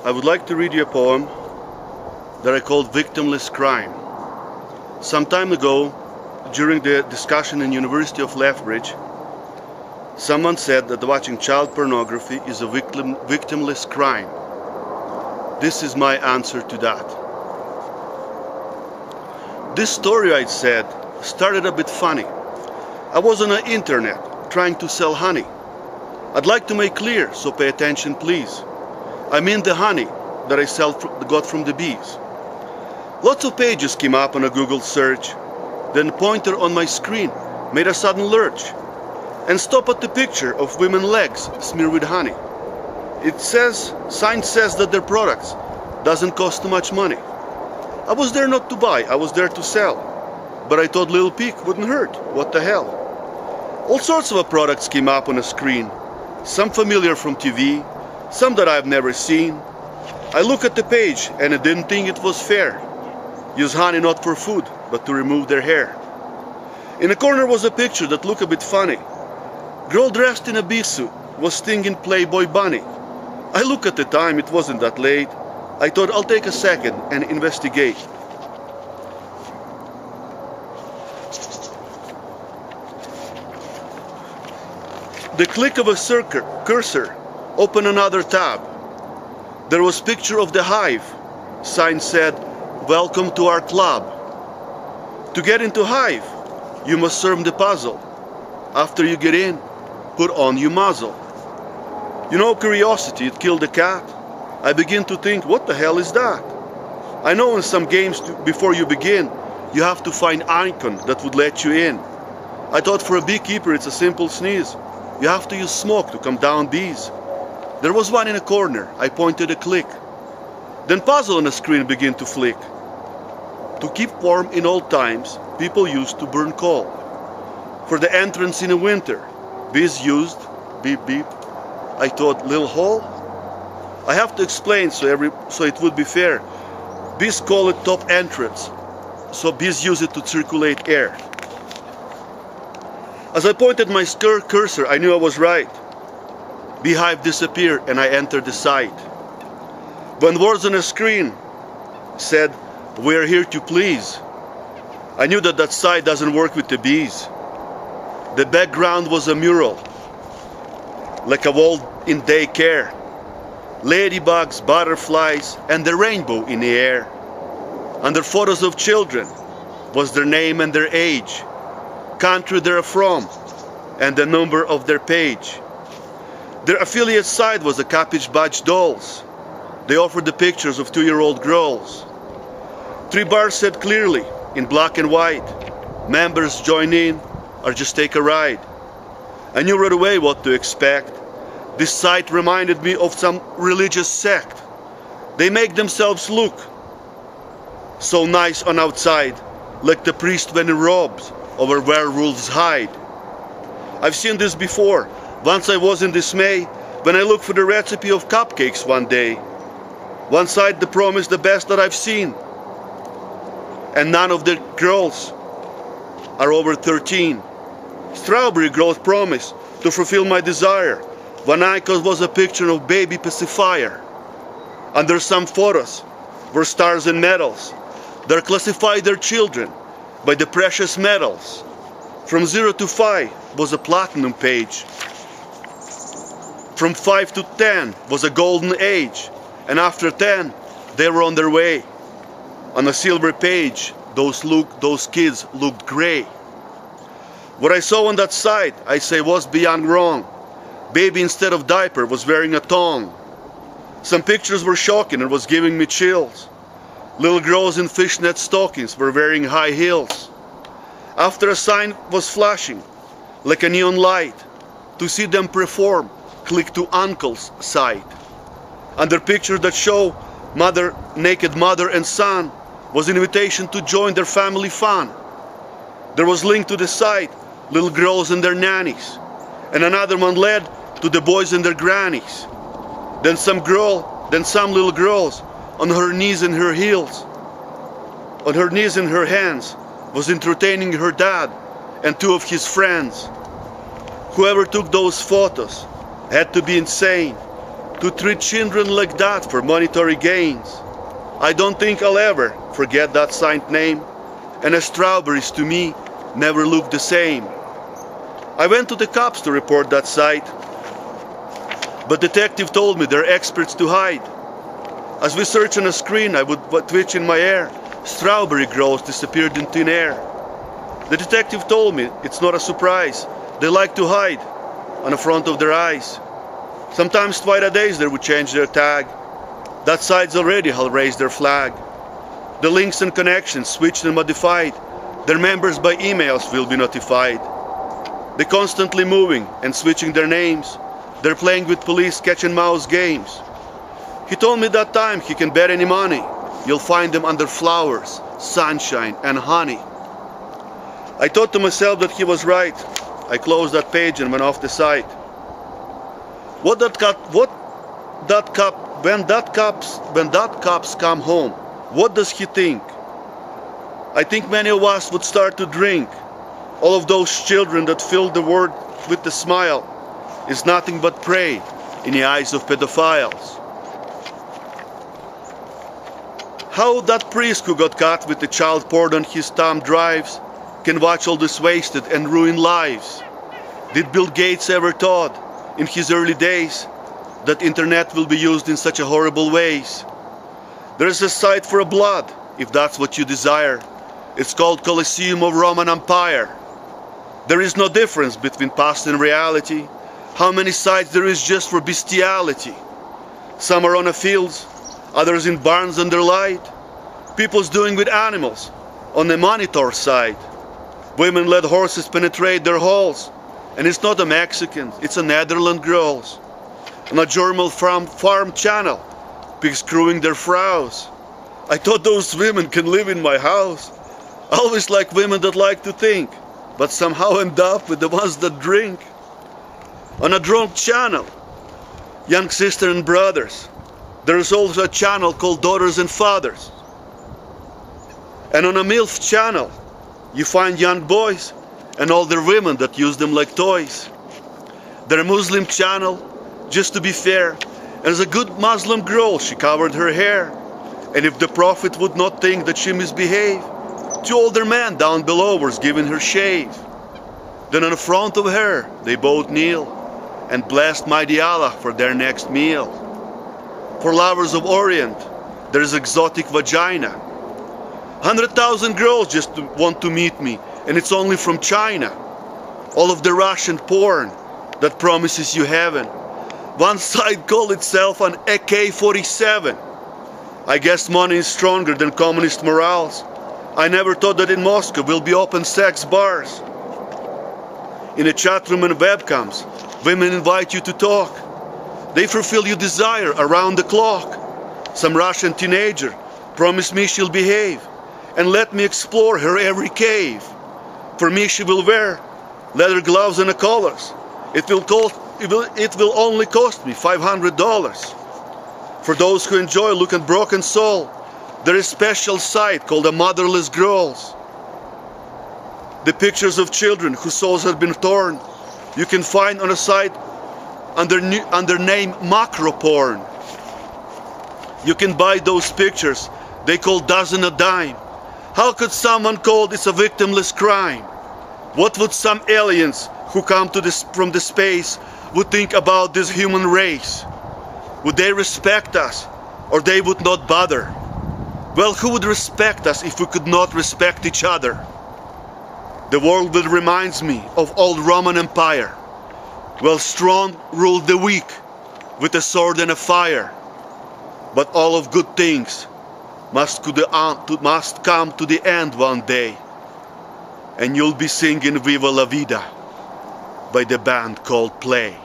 I would like to read you a poem that I called Victemless Crime. Some time ago, during the discussion in University of Lethbridge, someone said that watching child pornography is a victimless crime. This is my answer to that. This story, I said, started a bit funny. I was on the internet trying to sell honey. I'd like to make clear, so pay attention please. I mean the honey that I got from the bees. Lots of pages came up on a Google search. Then the pointer on my screen made a sudden lurch and stopped at the picture of women's legs smeared with honey. Sign says that their products doesn't cost too much money. I was there not to buy, I was there to sell. But I thought little peek wouldn't hurt, what the hell. All sorts of products came up on a screen. Some familiar from TV, some that I've never seen. I look at the page and I didn't think it was fair. Use honey not for food, but to remove their hair. In the corner was a picture that looked a bit funny. Girl dressed in a bee suit was stinging Playboy bunny. I look at the time, it wasn't that late. I thought I'll take a second and investigate. The click of a cursor opened another tab. There was picture of the hive. Sign said, "Welcome to our club." To get into hive, you must solve the puzzle. After you get in, put on your muzzle. You know, curiosity, it killed the cat. I begin to think, what the hell is that? I know in some games, before you begin, you have to find icon that would let you in. I thought for a beekeeper it's a simple sneeze. You have to use smoke to calm down bees. There was one in a corner. I pointed a click. Then puzzle on the screen began to flick. To keep warm in old times, people used to burn coal. For the entrance in the winter, bees used beep beep. I thought, little hole? I have to explain so it would be fair. Bees call it top entrance, so bees use it to circulate air. As I pointed my cursor, I knew I was right. Beehive disappeared and I entered the site. When words on the screen said, "We're here to please," I knew that site doesn't work with the bees. The background was a mural, like a wall in daycare. Ladybugs, butterflies, and the rainbow in the air. Under photos of children was their name and their age, country they're from, and the number of their page. Their affiliate site was the Cabbage Patch Dolls. They offered the pictures of 2-year-old girls. 3 bars said clearly, in black and white, members join in or just take a ride. I knew right away what to expect. This site reminded me of some religious sect. They make themselves look so nice on outside, like the priest when he robes over werewolves hide. I've seen this before. Once I was in dismay when I looked for the recipe of cupcakes one day. One side the promise the best that I've seen. And none of the girls are over 13. Strawberry girls promise to fulfill my desire. One icon was a picture of baby pacifier. Under some photos were stars and medals. They classified their children by the precious metals. From 0 to 5 was a platinum page. From 5 to 10 was a golden age. And after 10, they were on their way. On a silver page, those kids looked gray. What I saw on that site, I say, was beyond wrong. Baby instead of diaper was wearing a thong. Some pictures were shocking and was giving me chills. Little girls in fishnet stockings were wearing high heels. After a sign was flashing like a neon light, to see them perform, click to uncle's site. Under pictures that show naked mother and son was an invitation to join their family fun. There was link to the site, little girls and their nannies, and another one led to the boys and their grannies. Then some little girls on her knees and her heels, on her knees and her hands, was entertaining her dad and 2 of his friends. Whoever took those photos had to be insane. to treat children like that for monetary gains. I don't think I'll ever forget that signed name, and the strawberries to me never looked the same. I went to the cops to report that sight, but detective told me they're experts to hide. As we searched on a screen, I would twitch in my ear. Strawberry girls disappeared in thin air. The detective told me it's not a surprise. They like to hide on the front of their eyes. Sometimes twice a day they would change their tag. That side's already have raised their flag. The links and connections switched and modified. Their members by emails will be notified. They're constantly moving and switching their names. They're playing with police catch and mouse games. He told me that time he can bet any money. You'll find them under flowers, sunshine, and honey. I thought to myself that he was right. I closed that page and went off the site. When that cops come home, what does he think? I think many of us would start to drink. All of those children that filled the world with a smile is nothing but prey in the eyes of pedophiles. How that priest who got caught with the child porn on his thumb drives can watch all this wasted and ruined lives? Did Bill Gates ever thought in his early days that internet will be used in such a horrible ways? There is a site for a blood, if that's what you desire. It's called Colosseum of Roman Empire. There is no difference between past and reality. How many sites there is just for bestiality? Some are on the fields, others in barns under light. People's doing with animals on the monitor side. Women let horses penetrate their halls. And it's not a Mexican, it's a Netherlands girls. On a German farm channel, pigs screwing their frows. I thought those women can live in my house. I always like women that like to think, but somehow end up with the ones that drink. On a drunk channel, young sister and brothers. There is also a channel called Daughters and Fathers. And on a MILF channel, you find young boys and older women that use them like toys. Their Muslim channel, just to be fair, as a good Muslim girl, she covered her hair. And if the Prophet would not think that she misbehaved, 2 older men down below was giving her shave. Then in front of her, they both kneel and blessed mighty Allah for their next meal. For lovers of Orient, there is exotic vagina. 100,000 girls just want to meet me, and it's only from China. All of the Russian porn that promises you heaven. One side called itself an AK-47. I guess money is stronger than communist morals. I never thought that in Moscow will be open sex bars. In a chat room and webcams, women invite you to talk. They fulfill your desire around the clock. Some Russian teenager promised me she'll behave and let me explore her every cave. For me she will wear leather gloves and collars. It will only cost me $500. For those who enjoy look at broken soul, there is a special site called the Motherless Girls. The pictures of children whose souls have been torn, you can find on a site under name macro porn. You can buy those pictures. They call dozen a dime. How could someone call this a victimless crime? What would some aliens who come from the space would think about this human race? Would they respect us, or they would not bother? Well, who would respect us if we could not respect each other? The world will reminds me of old Roman Empire. Well, strong ruled the weak with a sword and a fire. But all of good things must come to the end one day. And you'll be singing Viva la Vida by the band called Play.